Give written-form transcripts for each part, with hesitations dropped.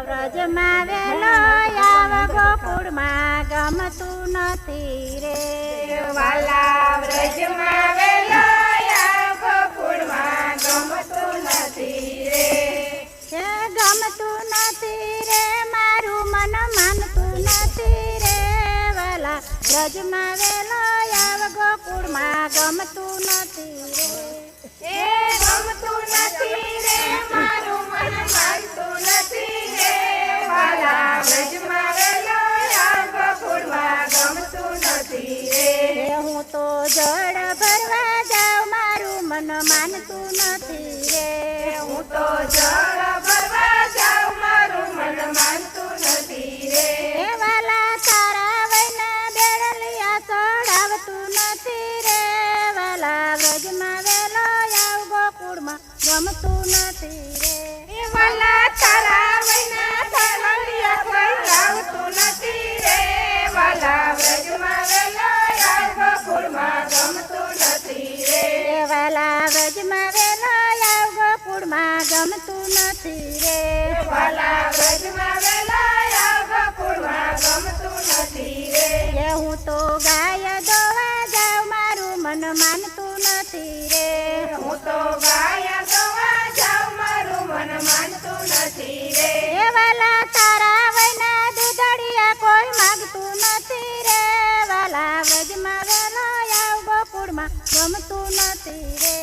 વ્રજમાં વેલો આવ ગોકુળમાં ગમતું નથી રે વાલા વ્રજમાં વેલો આવ ગોકુળમાં ગમતું નથી રે ગમતું નથી રે મારું મન માનતું નથી રે વાલા વ્રજમાં વેલો આવ ગોકુળમાં ગમતું નથી રે ગમતું નથી રે મારું મન માનતું નથી રે વાલા વ્રજમાં વેલો આવ ગોકુળમાં ગમતું નથી રે હું તો જળ ભરવા જાઉં મારું મન માનતું નથી રે હું તો જળ ભરવા જાઉં મારું મન માનતું નથી રે વાલા તારા વૈના બેડલિયા ચડાવતું નથી રે વાલા વ્રજમાં વેલો આવ ગોકુળમાં ગમતું નથી રે વાલા તારા વિના તળલિયા કોઈ આવતું નથી રે વાલા વ્રજમાં વેલો આવ ગોકુળમાં ગમતું નથી રે વાલા વ્રજમાં વેલો આવ ગોકુળમાં ગમતું નથી રે વાલા વ્રજમાં વેલો આવ ગોકુળમાં ગમતું નથી રે હું તો ગાય દોવા જાઉં મારું મન માનતું નથી રે હું તો ગાય દોવા જાઉં મારું મન માનતું નથી રે વાલા તારા વૈના દૂધડિયા કોઈ માગતું નથી રે વાલા વ્રજમાં વેલો આવ ગોકુળમાં ગમતું નથી રે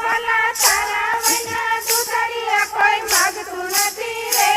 વાલા તારા વિના દૂધડિયા કોઈ માગતું નથી રે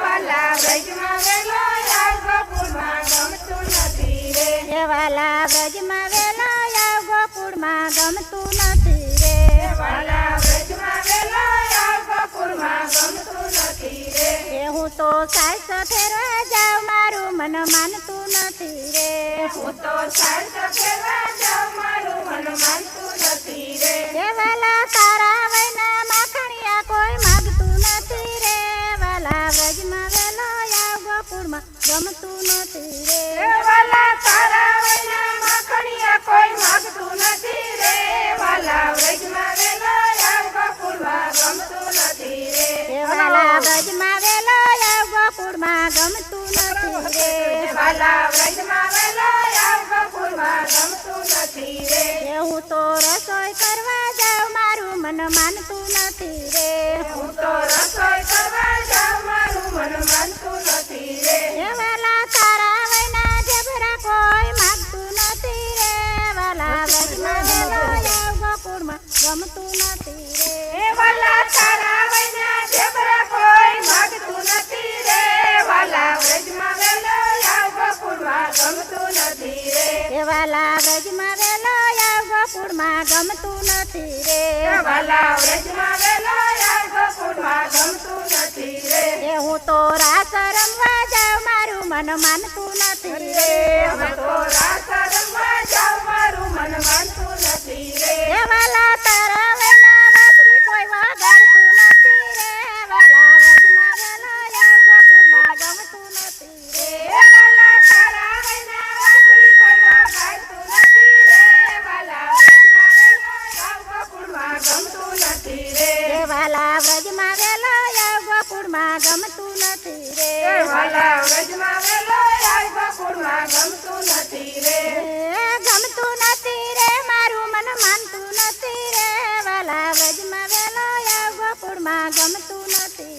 વાલા વ્રજમાં વેલો આવ ગોકુળમાં ગમતું નથી રે વાલા વ્રજમાં વેલો આવ ગોકુળમાં ગમતું નથી રે વાલા વ્રજમાં વેલો આવ ગોકુળમાં ગમતું નથી રે હું તો સાસ ફેરવા જાઉં મારું મન માનતું નથી રે હું તો સાસ ફેરવા જાઉં મારું મન માનતું નથી રે વાલા તારા વૈના માખણિયા કોઈ માગતું નથી રે વાલા વ્રજમાં વેલો આવ ગોકુળમાં ગમતું નથી રે વાલા તારા વિના માખણિયા કોઈ માગતું નથી રે વાલા વ્રજમાં વેલો આવ ગોકુળમાં ગમતું નથી રે વાલા વ્રજમાં વેલો આવ ગોકુળમાં ગમતું નથી રે વાલા વ્રજમાં વેલો આવ ગોકુળમાં ગમતું નથી રે હું તો રસોઈ કરવા જાઉં મારું મન માનતું નથી રે હું તો રસોઈ કરવા જાઉં મારું મન માનતું નથી રે વાલા તારા વૈના જબરા કોઈ માગતું નથી રે વાલા વ્રજમાં વેલો આવ ગોકુળમાં ગમતું નથી રે વાલા તારા વિના જબરા કોઈ માગતું નથી રે વાલા વ્રજમાં વેલો આવ ગોકુળમાં ગમતું નથી રે વાલા વ્રજમાં વેલો આવ ગોકુળમાં ગમતું નથી રે વાલા વ્રજમાં વેલો આવ ગોકુળમાં ગમતું નથી રે હું તો રાસ રમવા જાઉં મારું મન માનતું નથી રે હું તો રાસ રમવા જાઉં મારું મન માનતું નથી રે વાલા તારા વૈના વાસરી કોઈ વગાડતું નથી રે વાલા વ્રજમાં વેલો આવ ગોકુળમાં ગમતું નથી રે વાલા તારા વિના વાસરી કોઈ વગાડતું નથી રે વાલા વ્રજમાં વેલો આવ ગોકુળમાં ગમતું નથી રે વાલા વ્રજમાં વેલો આવ ગોકુળમાં ગમતું નથી રે વાલા વ્રજમાં વેલો આવ ગોકુળમાં ગમતું નથી રે ગમતું નથી રે મારું મન માનતું નથી રે વાલા વ્રજમાં વેલો આવ ગોકુળમાં ગમતું નથી